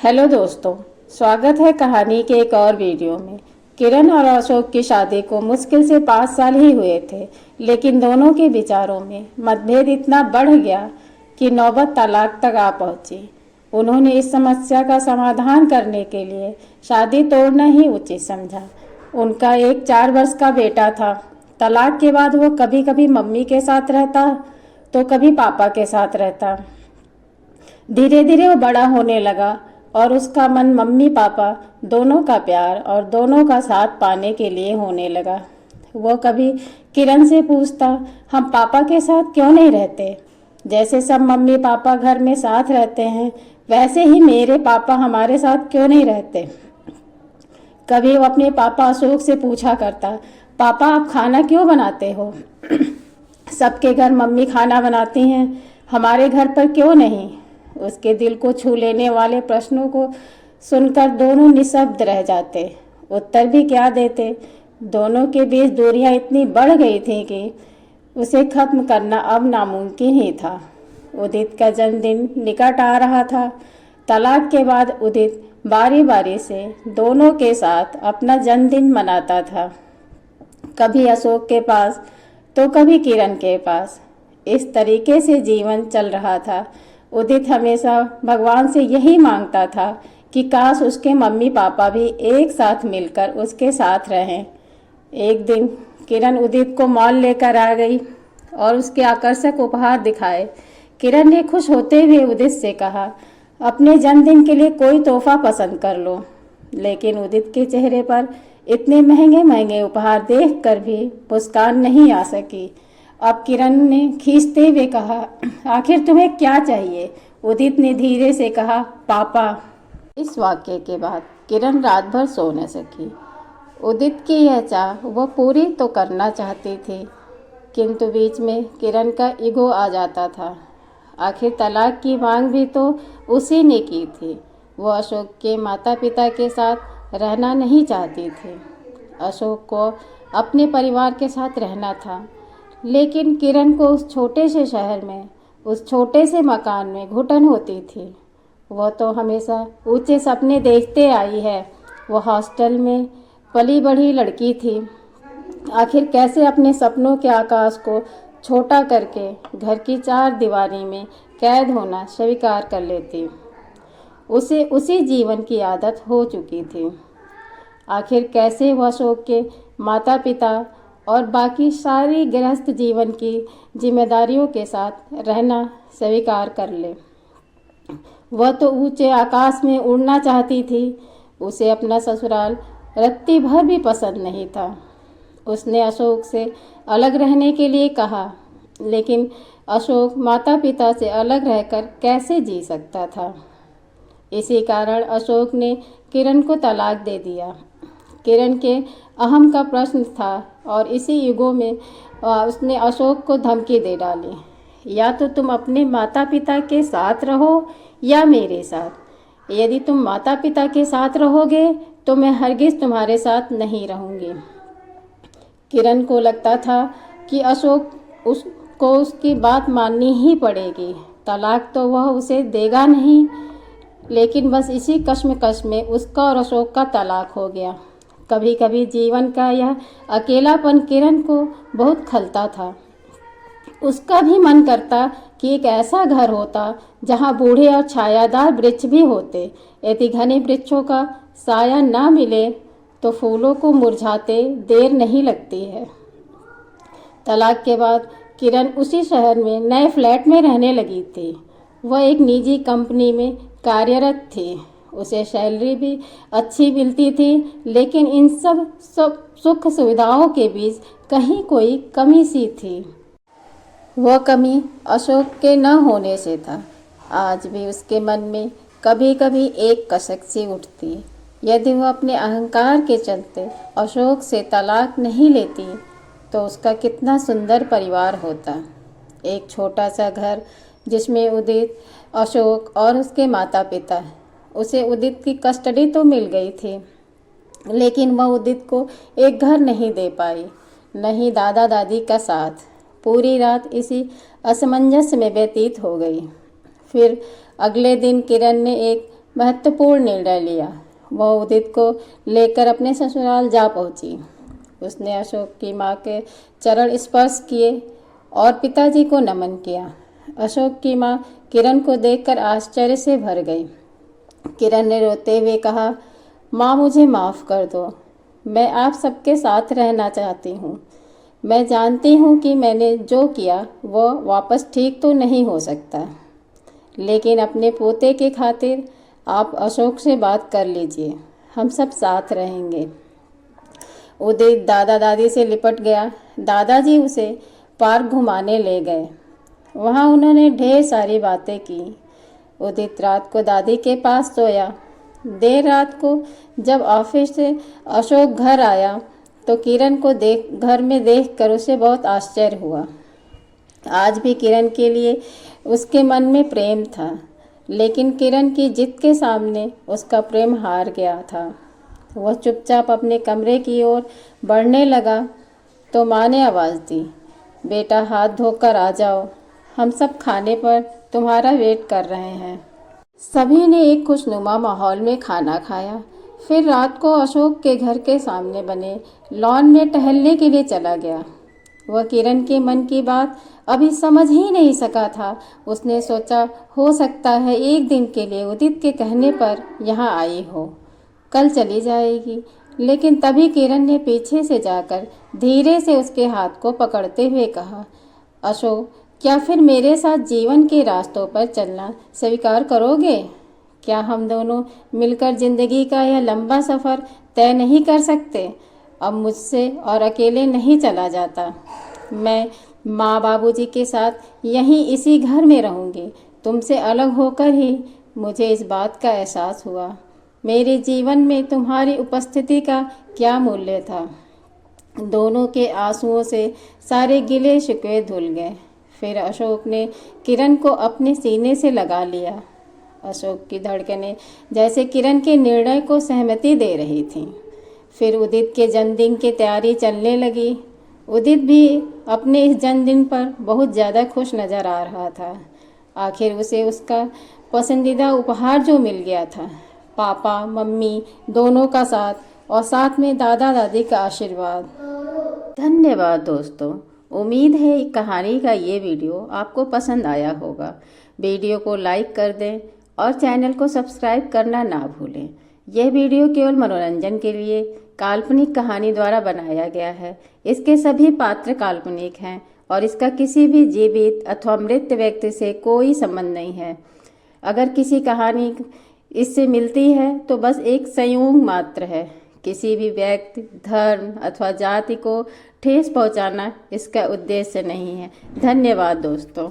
Hello दोस्तों, स्वागत है कहानी के एक और वीडियो में। किरण और अशोक की शादी को मुश्किल से 5 साल ही हुए थे, लेकिन दोनों के विचारों में मतभेद इतना बढ़ गया कि नौबत तलाक तक आ पहुंची। उन्होंने इस समस्या का समाधान करने के लिए शादी तोड़ना ही उचित समझा। उनका एक 4 वर्ष का बेटा था। तलाक के बाद वो कभी कभी मम्मी के साथ रहता तो कभी पापा के साथ रहता। धीरे धीरे वो बड़ा होने लगा और उसका मन मम्मी पापा दोनों का प्यार और दोनों का साथ पाने के लिए होने लगा। वो कभी किरण से पूछता, हम पापा के साथ क्यों नहीं रहते? जैसे सब मम्मी पापा घर में साथ रहते हैं, वैसे ही मेरे पापा हमारे साथ क्यों नहीं रहते? कभी वो अपने पापा अशोक से पूछा करता, पापा आप खाना क्यों बनाते हो? सबके घर मम्मी खाना बनाती हैं, हमारे घर पर क्यों नहीं? उसके दिल को छू लेने वाले प्रश्नों को सुनकर दोनों निशब्द रह जाते। उत्तर भी क्या देते। दोनों के बीच दूरियां इतनी बढ़ गई थी कि उसे खत्म करना अब नामुमकिन ही था। उदित का जन्मदिन निकट आ रहा था। तलाक के बाद उदित बारी बारी से दोनों के साथ अपना जन्मदिन मनाता था, कभी अशोक के पास तो कभी किरण के पास। इस तरीके से जीवन चल रहा था। उदित हमेशा भगवान से यही मांगता था कि काश उसके मम्मी पापा भी एक साथ मिलकर उसके साथ रहें। एक दिन किरण उदित को मॉल लेकर आ गई और उसके आकर्षक उपहार दिखाए। किरण ने खुश होते हुए उदित से कहा, अपने जन्मदिन के लिए कोई तोहफा पसंद कर लो। लेकिन उदित के चेहरे पर इतने महंगे महंगे उपहार देखकर भी मुस्कान नहीं आ सकी। अब किरण ने खींचते हुए कहा, आखिर तुम्हें क्या चाहिए? उदित ने धीरे से कहा, पापा। इस वाक्य के बाद किरण रात भर सो न सकी। उदित की यह चाह वह पूरी तो करना चाहती थी, किंतु बीच में किरण का ईगो आ जाता था। आखिर तलाक की मांग भी तो उसी ने की थी। वो अशोक के माता पिता के साथ रहना नहीं चाहती थी। अशोक को अपने परिवार के साथ रहना था, लेकिन किरण को उस छोटे से शहर में, उस छोटे से मकान में घुटन होती थी। वह तो हमेशा ऊंचे सपने देखते आई है। वह हॉस्टल में पली बढ़ी लड़की थी। आखिर कैसे अपने सपनों के आकाश को छोटा करके घर की 4 दीवारी में कैद होना स्वीकार कर लेती? उसे उसी जीवन की आदत हो चुकी थी। आखिर कैसे वह अशोक के माता पिता और बाकी सारी गृहस्थ जीवन की जिम्मेदारियों के साथ रहना स्वीकार कर ले? वह तो ऊंचे आकाश में उड़ना चाहती थी। उसे अपना ससुराल रत्ती भर भी पसंद नहीं था। उसने अशोक से अलग रहने के लिए कहा, लेकिन अशोक माता पिता से अलग रहकर कैसे जी सकता था? इसी कारण अशोक ने किरण को तलाक दे दिया। किरण के अहम का प्रश्न था और इसी युगों में उसने अशोक को धमकी दे डाली, या तो तुम अपने माता पिता के साथ रहो या मेरे साथ। यदि तुम माता पिता के साथ रहोगे तो मैं हरगिज़ तुम्हारे साथ नहीं रहूँगी। किरण को लगता था कि अशोक उसको उसकी बात माननी ही पड़ेगी। तलाक तो वह उसे देगा नहीं, लेकिन बस इसी कश्मकश में उसका और अशोक का तलाक हो गया। कभी कभी जीवन का यह अकेलापन किरण को बहुत खलता था। उसका भी मन करता कि एक ऐसा घर होता जहाँ बूढ़े और छायादार वृक्ष भी होते। यदि घने वृक्षों का साया ना मिले तो फूलों को मुरझाते देर नहीं लगती है। तलाक के बाद किरण उसी शहर में नए फ्लैट में रहने लगी थी। वह एक निजी कंपनी में कार्यरत थी। उसे सैलरी भी अच्छी मिलती थी, लेकिन इन सब सुख सुविधाओं के बीच कहीं कोई कमी सी थी। वह कमी अशोक के न होने से था। आज भी उसके मन में कभी कभी एक कसक सी उठती। यदि वह अपने अहंकार के चलते अशोक से तलाक नहीं लेती तो उसका कितना सुंदर परिवार होता। एक छोटा सा घर जिसमें उदित, अशोक और उसके माता पिता। उसे उदित की कस्टडी तो मिल गई थी, लेकिन वह उदित को एक घर नहीं दे पाई, नहीं दादा दादी का साथ। पूरी रात इसी असमंजस में व्यतीत हो गई। फिर अगले दिन किरण ने एक महत्वपूर्ण निर्णय लिया। वह उदित को लेकर अपने ससुराल जा पहुंची। उसने अशोक की माँ के चरण स्पर्श किए और पिताजी को नमन किया। अशोक की माँ किरण को देखकर आश्चर्य से भर गई। किरण ने रोते हुए कहा, माँ मुझे माफ़ कर दो, मैं आप सबके साथ रहना चाहती हूँ। मैं जानती हूँ कि मैंने जो किया वो वापस ठीक तो नहीं हो सकता, लेकिन अपने पोते के खातिर आप अशोक से बात कर लीजिए, हम सब साथ रहेंगे। उदित दादा दादी से लिपट गया। दादाजी उसे पार्क घुमाने ले गए। वहाँ उन्होंने ढेर सारी बातें की। उदित रात को दादी के पास सोया। देर रात को जब ऑफिस से अशोक घर आया तो किरण को घर में देखकर उसे बहुत आश्चर्य हुआ। आज भी किरण के लिए उसके मन में प्रेम था, लेकिन किरण की जिद के सामने उसका प्रेम हार गया था। वह चुपचाप अपने कमरे की ओर बढ़ने लगा तो माँ ने आवाज़ दी, बेटा हाथ धोकर आ जाओ, हम सब खाने पर तुम्हारा वेट कर रहे हैं। सभी ने एक खुशनुमा माहौल में खाना खाया। फिर रात को अशोक के घर के सामने बने लॉन में टहलने के लिए चला गया। वह किरण के मन की बात अभी समझ ही नहीं सका था। उसने सोचा, हो सकता है एक दिन के लिए उदित के कहने पर यहाँ आई हो, कल चली जाएगी। लेकिन तभी किरण ने पीछे से जाकर धीरे से उसके हाथ को पकड़ते हुए कहा, अशोक, क्या फिर मेरे साथ जीवन के रास्तों पर चलना स्वीकार करोगे? क्या हम दोनों मिलकर जिंदगी का यह लंबा सफ़र तय नहीं कर सकते? अब मुझसे और अकेले नहीं चला जाता। मैं माँ बाबूजी के साथ यहीं इसी घर में रहूँगी। तुमसे अलग होकर ही मुझे इस बात का एहसास हुआ, मेरे जीवन में तुम्हारी उपस्थिति का क्या मूल्य था। दोनों के आंसुओं से सारे गिले शिकवे धुल गए। फिर अशोक ने किरण को अपने सीने से लगा लिया। अशोक की धड़कनें जैसे किरण के निर्णय को सहमति दे रही थीं। फिर उदित के जन्मदिन की तैयारी चलने लगी। उदित भी अपने इस जन्मदिन पर बहुत ज़्यादा खुश नज़र आ रहा था। आखिर उसे उसका पसंदीदा उपहार जो मिल गया था, पापा मम्मी दोनों का साथ और साथ में दादा दादी का आशीर्वाद। धन्यवाद दोस्तों। उम्मीद है कहानी का ये वीडियो आपको पसंद आया होगा। वीडियो को लाइक कर दें और चैनल को सब्सक्राइब करना ना भूलें। यह वीडियो केवल मनोरंजन के लिए काल्पनिक कहानी द्वारा बनाया गया है। इसके सभी पात्र काल्पनिक हैं और इसका किसी भी जीवित अथवा मृत व्यक्ति से कोई संबंध नहीं है। अगर किसी कहानी इससे मिलती है तो बस एक संयोग मात्र है। किसी भी व्यक्ति, धर्म अथवा जाति को ठेस पहुंचाना इसका उद्देश्य नहीं है। धन्यवाद दोस्तों।